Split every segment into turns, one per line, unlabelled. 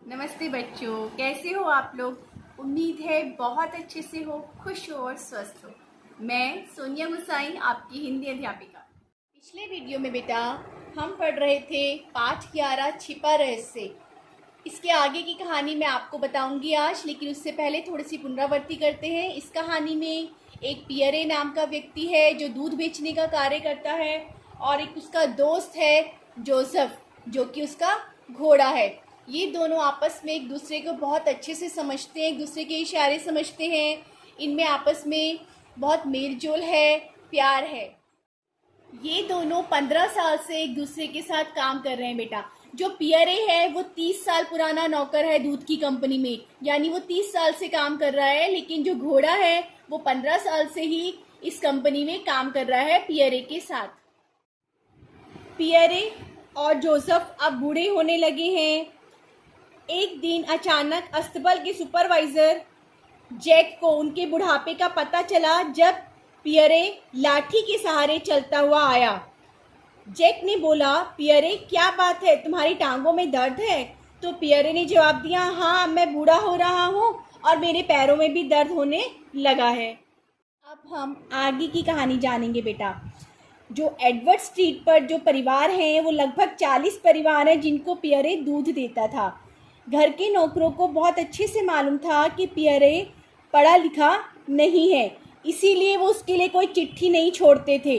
नमस्ते बच्चों, कैसे हो आप लोग। उम्मीद है बहुत अच्छे से हो, खुश हो और स्वस्थ हो। मैं सोनिया गुसाई, आपकी हिंदी अध्यापिका। पिछले वीडियो में बेटा हम पढ़ रहे थे पाठ 11 छिपा रहस्य। इसके आगे की कहानी मैं आपको बताऊंगी आज, लेकिन उससे पहले थोड़ी सी पुनरावृत्ति करते हैं। इस कहानी में एक पियरे नाम का व्यक्ति है जो दूध बेचने का कार्य करता है, और एक उसका दोस्त है जोसेफ, जो कि उसका घोड़ा है। ये दोनों आपस में एक दूसरे को बहुत अच्छे से समझते हैं, एक दूसरे के इशारे समझते हैं। इनमें आपस में बहुत मेलजोल है, प्यार है। ये दोनों 15 साल से एक दूसरे के साथ काम कर रहे हैं बेटा। जो पियरे है वो 30 साल पुराना नौकर है दूध की कंपनी में, यानी वो 30 साल से काम कर रहा है। लेकिन जो घोड़ा है वो 15 साल से ही इस कंपनी में काम कर रहा है पियरे के साथ। पियरे और जोसेफ अब बूढ़े होने लगे हैं। एक दिन अचानक अस्तबल के सुपरवाइजर जैक को उनके बुढ़ापे का पता चला, जब पियरे लाठी के सहारे चलता हुआ आया। जैक ने बोला, पियरे क्या बात है, तुम्हारी टांगों में दर्द है? तो पियरे ने जवाब दिया, हाँ मैं बूढ़ा हो रहा हूँ और मेरे पैरों में भी दर्द होने लगा है। अब हम आगे की कहानी जानेंगे बेटा। जो एडवर्ड स्ट्रीट पर जो परिवार हैं वो लगभग 40 परिवार हैं जिनको पियरे दूध देता था। घर के नौकरों को बहुत अच्छे से मालूम था कि पियरे पढ़ा लिखा नहीं है, इसीलिए वो उसके लिए कोई चिट्ठी नहीं छोड़ते थे,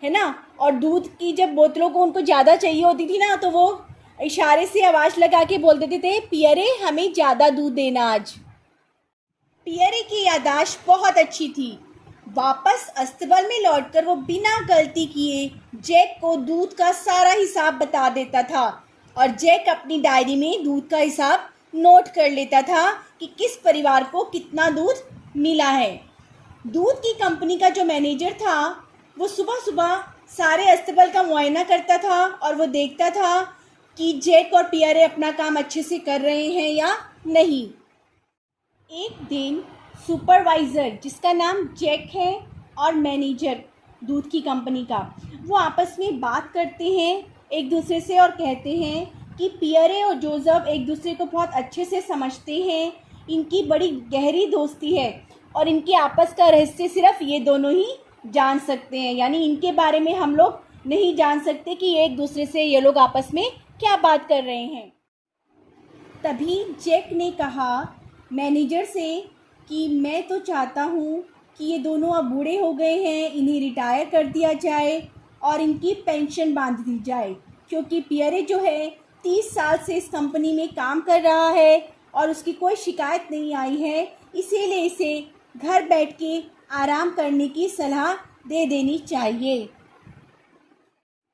है ना। और दूध की जब बोतलों को उनको ज़्यादा चाहिए होती थी ना, तो वो इशारे से आवाज़ लगा के बोल देते थे, पियरे हमें ज़्यादा दूध देना आज। पियरे की याददाश्त बहुत अच्छी थी। वापस अस्तबल में लौटकर वो बिना गलती किए जैक को दूध का सारा हिसाब बता देता था, और जैक अपनी डायरी में दूध का हिसाब नोट कर लेता था कि किस परिवार को कितना दूध मिला है। दूध की कंपनी का जो मैनेजर था वो सुबह सुबह सारे अस्तबल का मुआयना करता था, और वो देखता था कि जैक और पियरे अपना काम अच्छे से कर रहे हैं या नहीं। एक दिन सुपरवाइज़र, जिसका नाम जैक है, और मैनेजर दूध की कंपनी का, वो आपस में बात करते हैं एक दूसरे से और कहते हैं कि पियरे और जोसेफ एक दूसरे को बहुत अच्छे से समझते हैं। इनकी बड़ी गहरी दोस्ती है और इनके आपस का रहस्य सिर्फ ये दोनों ही जान सकते हैं, यानी इनके बारे में हम लोग नहीं जान सकते कि एक दूसरे से ये लोग आपस में क्या बात कर रहे हैं। तभी जैक ने कहा मैनेजर से कि मैं तो चाहता हूँ कि ये दोनों अब बूढ़े हो गए हैं, इन्हें रिटायर कर दिया जाए और इनकी पेंशन बांध दी जाए, क्योंकि पियरे जो है 30 साल से इस कंपनी में काम कर रहा है और उसकी कोई शिकायत नहीं आई है, इसीलिए इसे घर बैठ के आराम करने की सलाह दे देनी चाहिए।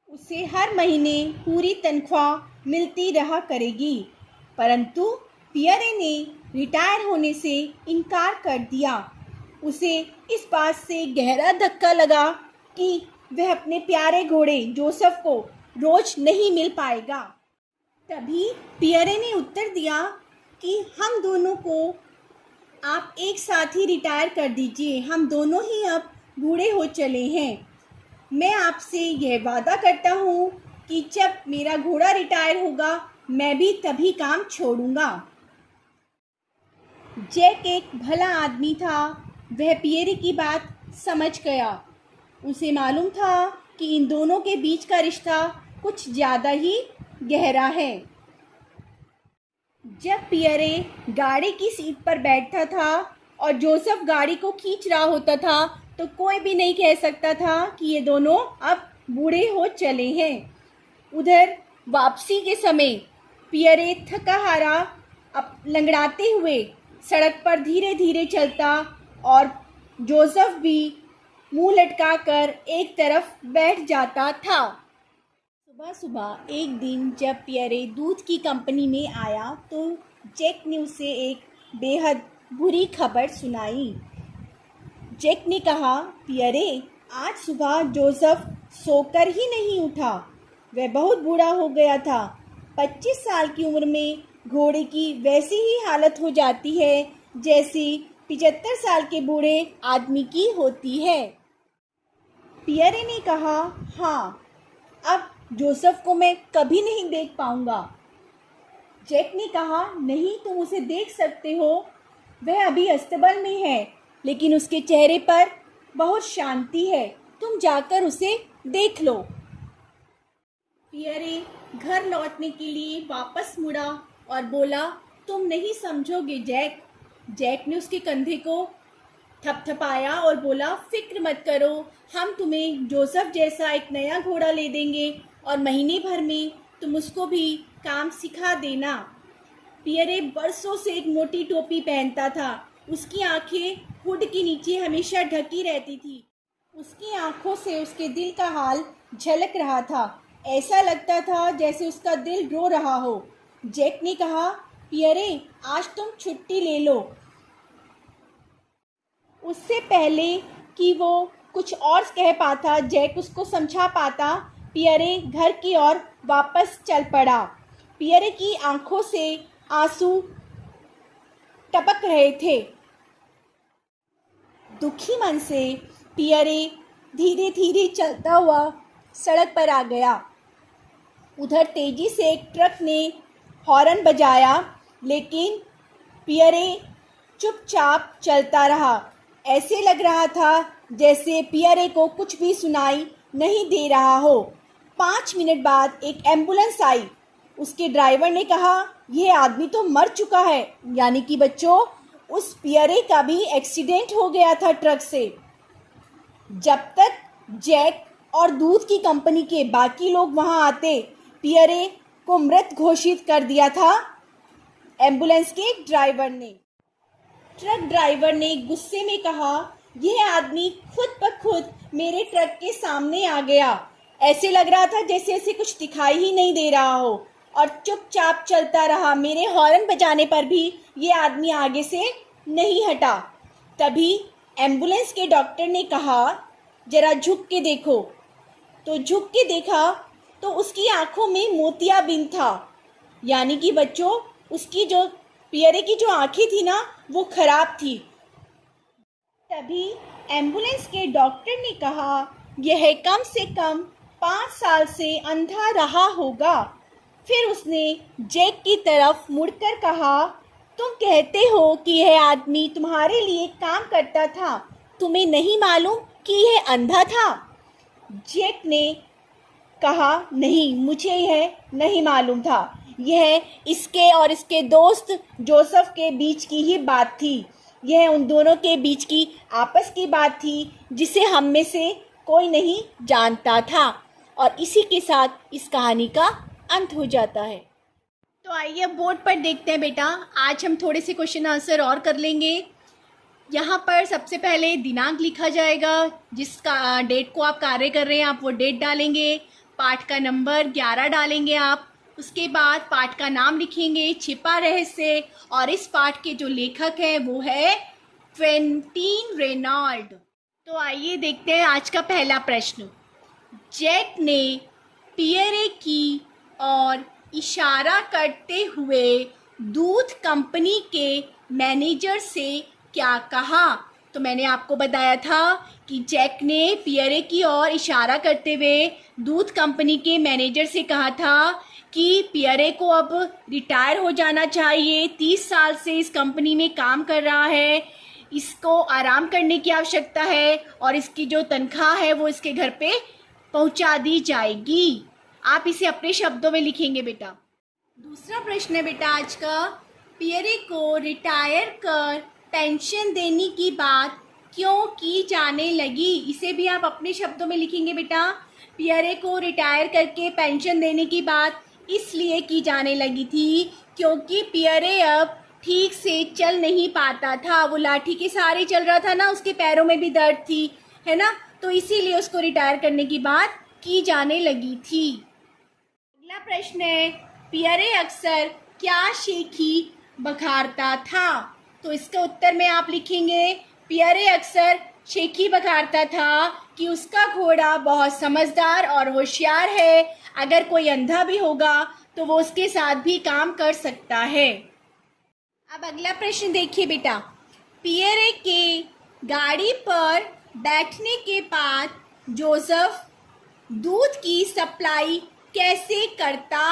उसे हर महीने पूरी तनख्वाह मिलती रहा करेगी। परंतु पियरे ने रिटायर होने से इनकार कर दिया। उसे इस बात से गहरा धक्का लगा कि वह अपने प्यारे घोड़े जोसेफ को रोज नहीं मिल पाएगा। तभी पियरे ने उत्तर दिया कि हम दोनों को आप एक साथ ही रिटायर कर दीजिए, हम दोनों ही अब बूढ़े हो चले हैं। मैं आपसे यह वादा करता हूँ कि जब मेरा घोड़ा रिटायर होगा मैं भी तभी काम छोड़ूंगा। जैक एक भला आदमी था, वह पियरे की बात समझ गया। उसे मालूम था कि इन दोनों के बीच का रिश्ता कुछ ज़्यादा ही गहरा है। जब पियरे गाड़ी की सीट पर बैठता था और जोसेफ गाड़ी को खींच रहा होता था, तो कोई भी नहीं कह सकता था कि ये दोनों अब बूढ़े हो चले हैं। उधर वापसी के समय पियरे थका हारा अब लंगड़ाते हुए सड़क पर धीरे धीरे चलता, और जोसेफ भी मुंह लटकाकर एक तरफ बैठ जाता था। सुबह सुबह एक दिन जब पियरे दूध की कंपनी में आया तो जैक ने उसे एक बेहद बुरी खबर सुनाई। जैक ने कहा, पियरे आज सुबह जोसेफ सोकर ही नहीं उठा, वह बहुत बूढ़ा हो गया था। 25 साल की उम्र में घोड़े की वैसी ही हालत हो जाती है जैसी 75 साल के बूढ़े आदमी की होती है। पियरे ने कहा, हाँ अब जोसेफ को मैं कभी नहीं देख पाऊंगा। जैक ने कहा, नहीं, तुम उसे देख सकते हो, वह अभी अस्तबल में है, लेकिन उसके चेहरे पर बहुत शांति है, तुम जाकर उसे देख लो। पियरे घर लौटने के लिए वापस मुड़ा और बोला, तुम नहीं समझोगे जैक। जैक ने उसके कंधे को थपथपाया और बोला, फिक्र मत करो, हम तुम्हें जोसेफ जैसा एक नया घोड़ा ले देंगे और महीने भर में तुम उसको भी काम सिखा देना। पियरे बरसों से एक मोटी टोपी पहनता था, उसकी आंखें हुड के नीचे हमेशा ढकी रहती थी। उसकी आंखों से उसके दिल का हाल झलक रहा था, ऐसा लगता था जैसे उसका दिल रो रहा हो। जैक ने कहा, पियरे, आज तुम छुट्टी ले लो। उससे पहले कि वो कुछ और कह पाता, जैक उसको समझा पाता, पियरे घर की ओर वापस चल पड़ा। पियरे की आंखों से आंसू टपक रहे थे। दुखी मन से पियरे धीरे धीरे चलता हुआ सड़क पर आ गया। उधर तेजी से एक ट्रक ने हॉर्न बजाया, लेकिन पियरे चुपचाप चलता रहा। ऐसे लग रहा था जैसे पियरे को कुछ भी सुनाई नहीं दे रहा हो। 5 मिनट बाद एक एम्बुलेंस आई। उसके ड्राइवर ने कहा, यह आदमी तो मर चुका है। यानी कि बच्चों, उस पियरे का भी एक्सीडेंट हो गया था ट्रक से। जब तक जैक और दूध की कंपनी के बाकी लोग वहां आते, पियरे को मृत घोषित कर दिया था एम्बुलेंस के ड्राइवर ने। ट्रक ड्राइवर ने गुस्से में कहा, यह आदमी खुद ब खुद मेरे ट्रक के सामने आ गया। ऐसे लग रहा था जैसे ऐसे कुछ दिखाई ही नहीं दे रहा हो और चुपचाप चलता रहा। मेरे हॉर्न बजाने पर भी ये आदमी आगे से नहीं हटा। तभी एम्बुलेंस के डॉक्टर ने कहा, जरा झुक के देखो। तो झुक के देखा तो उसकी आंखों में मोतियाबिंद था। यानी कि बच्चों, उसकी जो पियरे की जो आंखें थी ना, वो खराब थी। तभी एम्बुलेंस के डॉक्टर ने कहा, यह कम से कम 5 साल से अंधा रहा होगा। फिर उसने जैक की तरफ मुड़कर कहा, तुम कहते हो कि यह आदमी तुम्हारे लिए काम करता था, तुम्हें नहीं मालूम कि यह अंधा था? जैक ने कहा, नहीं, मुझे यह नहीं मालूम था। यह इसके और इसके दोस्त जोसेफ के बीच की ही बात थी। यह उन दोनों के बीच की आपस की बात थी जिसे हम में से कोई नहीं जानता था। और इसी के साथ इस कहानी का अंत हो जाता है। तो आइए अब बोर्ड पर देखते हैं बेटा। आज हम थोड़े से क्वेश्चन आंसर और कर लेंगे। यहाँ पर सबसे पहले दिनांक लिखा जाएगा, जिसका डेट को आप कार्य कर रहे हैं आप वो डेट डालेंगे। पाठ का नंबर 11 डालेंगे आप। उसके बाद पाठ का नाम लिखेंगे, छिपा रहस्य, और इस पाठ के जो लेखक हैं वो है क्वेंटीन रेनॉल्ड। तो आइए देखते हैं आज का पहला प्रश्न। जैक ने पियरे की और इशारा करते हुए दूध कंपनी के मैनेजर से क्या कहा? तो मैंने आपको बताया था कि जैक ने पियरे की ओर इशारा करते हुए दूध कंपनी के मैनेजर से कहा था कि पियरे को अब रिटायर हो जाना चाहिए। 30 साल से इस कंपनी में काम कर रहा है, इसको आराम करने की आवश्यकता है और इसकी जो तनख्वाह है वो इसके घर पे पहुंचा दी जाएगी। आप इसे अपने शब्दों में लिखेंगे बेटा। दूसरा प्रश्न है बेटा आज का, पियरे को रिटायर कर पेंशन देने की बात क्यों की जाने लगी? इसे भी आप अपने शब्दों में लिखेंगे बेटा। पियरे को रिटायर करके पेंशन देने की बात इसलिए की जाने लगी थी क्योंकि पियरे अब ठीक से चल नहीं पाता था। वो लाठी के सहारे चल रहा था ना, उसके पैरों में भी दर्द थी, है ना, तो इसीलिए उसको रिटायर करने की बात की जाने लगी थी। अगला प्रश्न है, पियरे अक्सर क्या शेखी बखारता था? तो इसका उत्तर में आप लिखेंगे, पियरे अक्सर शेखी बखारता था कि उसका घोड़ा बहुत समझदार और होशियार है। अगर कोई अंधा भी होगा तो वो उसके साथ भी काम कर सकता है। अब अगला प्रश्न देखिए बेटा। पियरे के गाड़ी पर बैठने के बाद जोसेफ दूध की सप्लाई कैसे करता?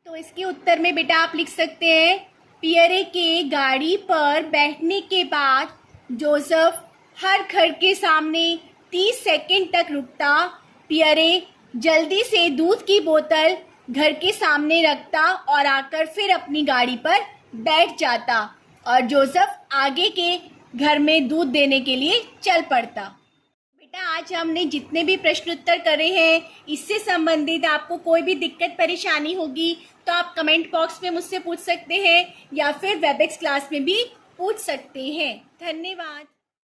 तो इसके उत्तर में बेटा आप लिख सकते हैं, पियरे के गाड़ी पर बैठने के बाद जोसेफ हर घर के सामने 30 सेकंड तक रुकता। पियरे जल्दी से दूध की बोतल घर के सामने रखता और आकर फिर अपनी गाड़ी पर बैठ जाता और जोसेफ आगे के घर में दूध देने के लिए चल पड़ता। बेटा आज हमने जितने भी प्रश्न उत्तर करे हैं, इससे संबंधित आपको कोई भी दिक्कत परेशानी होगी तो आप कमेंट बॉक्स में मुझसे पूछ सकते हैं या फिर वेबएक्स क्लास में भी पूछ सकते हैं। धन्यवाद।